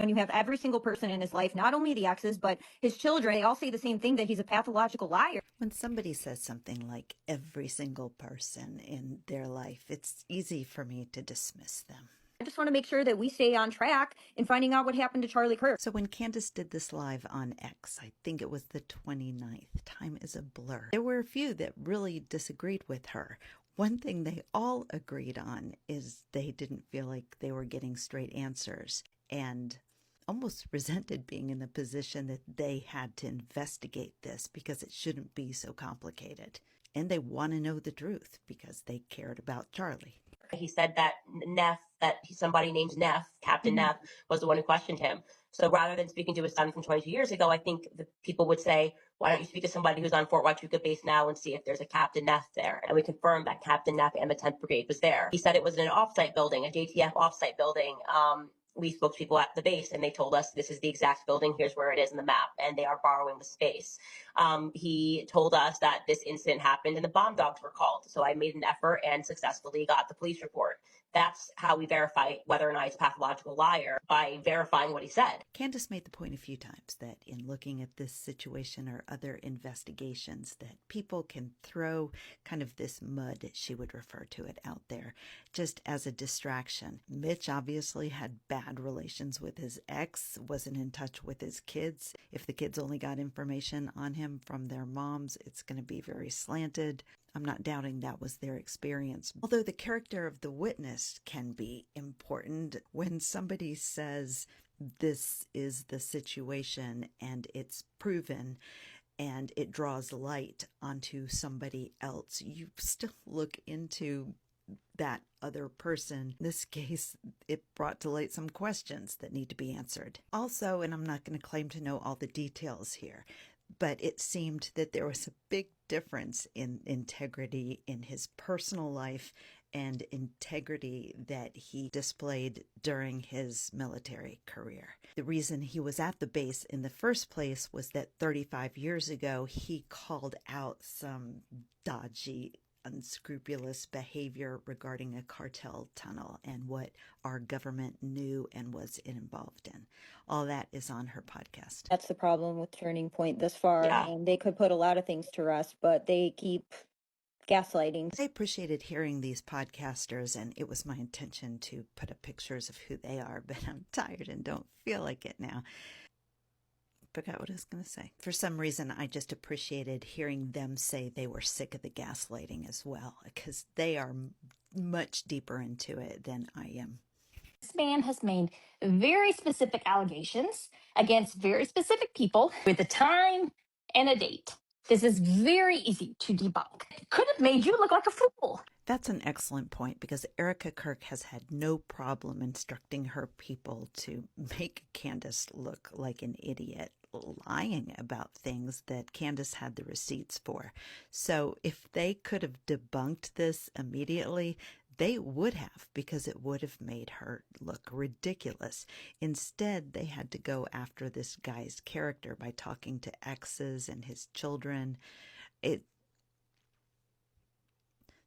And you have every single person in his life, not only the exes, but his children. They all say the same thing, that he's a pathological liar. When somebody says something like every single person in their life, it's easy for me to dismiss them. I just want to make sure that we stay on track in finding out what happened to Charlie Kerr. So when Candace did this live on X, I think it was the 29th, time is a blur, there were a few that really disagreed with her. One thing they all agreed on is they didn't feel like they were getting straight answers and almost resented being in the position that they had to investigate this because it shouldn't be so complicated. And they want to know the truth because they cared about Charlie. He said that somebody named Neff, Captain Neff, was the one who questioned him. So rather than speaking to his son from 22 years ago, I think the people would say, why don't you speak to somebody who's on Fort Huachuca base now and see if there's a Captain Neff there? And we confirmed that Captain Neff and the 10th Brigade was there. He said it was an offsite building, a JTF offsite building. We spoke to people at the base and they told us this is the exact building, here's where it is in the map, and they are borrowing the space. He told us that this incident happened and the bomb dogs were called. So I made an effort and successfully got the police report. That's how we verify whether or not he's a pathological liar, by verifying what he said. Candace made the point a few times that in looking at this situation or other investigations that people can throw kind of this mud, she would refer to it, out there just as a distraction. Mitch obviously had bad relations with his ex, wasn't in touch with his kids. If the kids only got information on him from their moms, it's going to be very slanted. I'm not doubting that was their experience. Although the character of the witness can be important. When somebody says this is the situation and it's proven and it draws light onto somebody else, you still look into that other person. In this case, it brought to light some questions that need to be answered. Also, and I'm not going to claim to know all the details here, but it seemed that there was a big difference in integrity in his personal life and integrity that he displayed during his military career. The reason he was at the base in the first place was that 35 years ago, he called out some dodgy, unscrupulous behavior regarding a cartel tunnel and what our government knew and was involved in. All that is on her podcast. That's the problem with Turning Point thus far. Yeah. And they could put a lot of things to rest, but they keep gaslighting. I appreciated hearing these podcasters, and it was my intention to put up pictures of who they are, but I'm tired and don't feel like it now. Forgot what I was going to say. For some reason, I just appreciated hearing them say they were sick of the gaslighting as well, because they are much deeper into it than I am. This man has made very specific allegations against very specific people with a time and a date. This is very easy to debunk. It could have made you look like a fool. That's an excellent point, because Erica Kirk has had no problem instructing her people to make Candace look like an idiot, lying about things that Candace had the receipts for. So if they could have debunked this immediately, they would have, because it would have made her look ridiculous. Instead, they had to go after this guy's character by talking to exes and his children.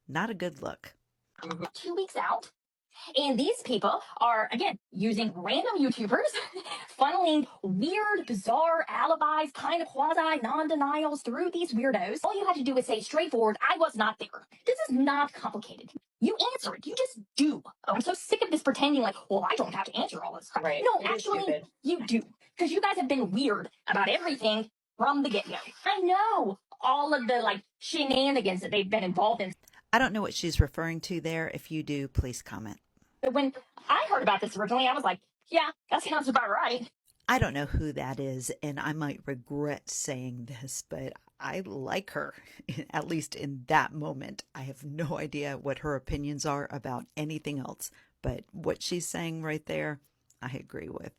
Not a good look. 2 weeks out. And these people are, again, using random YouTubers, funneling weird, bizarre alibis, kind of quasi non-denials through these weirdos. All you have to do is say straightforward, I was not there. This is not complicated. You answer it. You just do. I'm so sick of this pretending like, well, I don't have to answer all this crap. Right. No, actually, you do. Because you guys have been weird about everything from the get-go. I know all of the, shenanigans that they've been involved in. I don't know what she's referring to there. If you do, please comment. But when I heard about this originally, I was like, yeah, that sounds about right. I don't know who that is, and I might regret saying this, but I like her, at least in that moment. I have no idea what her opinions are about anything else, but what she's saying right there, I agree with.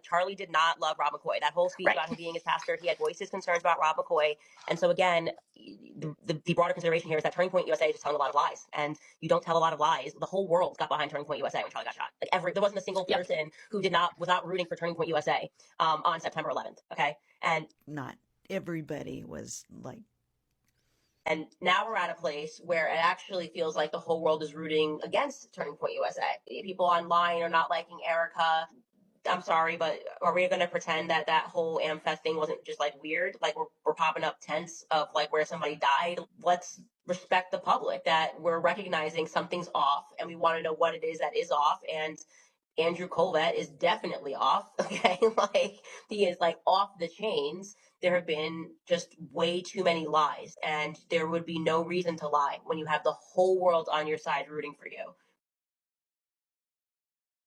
Charlie did not love Rob McCoy. That whole speech about him being his pastor, he had voiced his concerns about Rob McCoy. And so again, the broader consideration here is that Turning Point USA is just telling a lot of lies. And you don't tell a lot of lies. The whole world got behind Turning Point USA when Charlie got shot. There wasn't a single person who was not rooting for Turning Point USA on September 11th. Okay. And not everybody was like. And now we're at a place where it actually feels like the whole world is rooting against Turning Point USA. People online are not liking Erica. I'm sorry, but are we going to pretend that that whole AmFest thing wasn't just like weird? Like we're popping up tents of like where somebody died. Let's respect the public that we're recognizing something's off and we want to know what it is that is off. And Andrew Colvett is definitely off. Okay. Like he is like off the chains. There have been just way too many lies, and there would be no reason to lie when you have the whole world on your side rooting for you.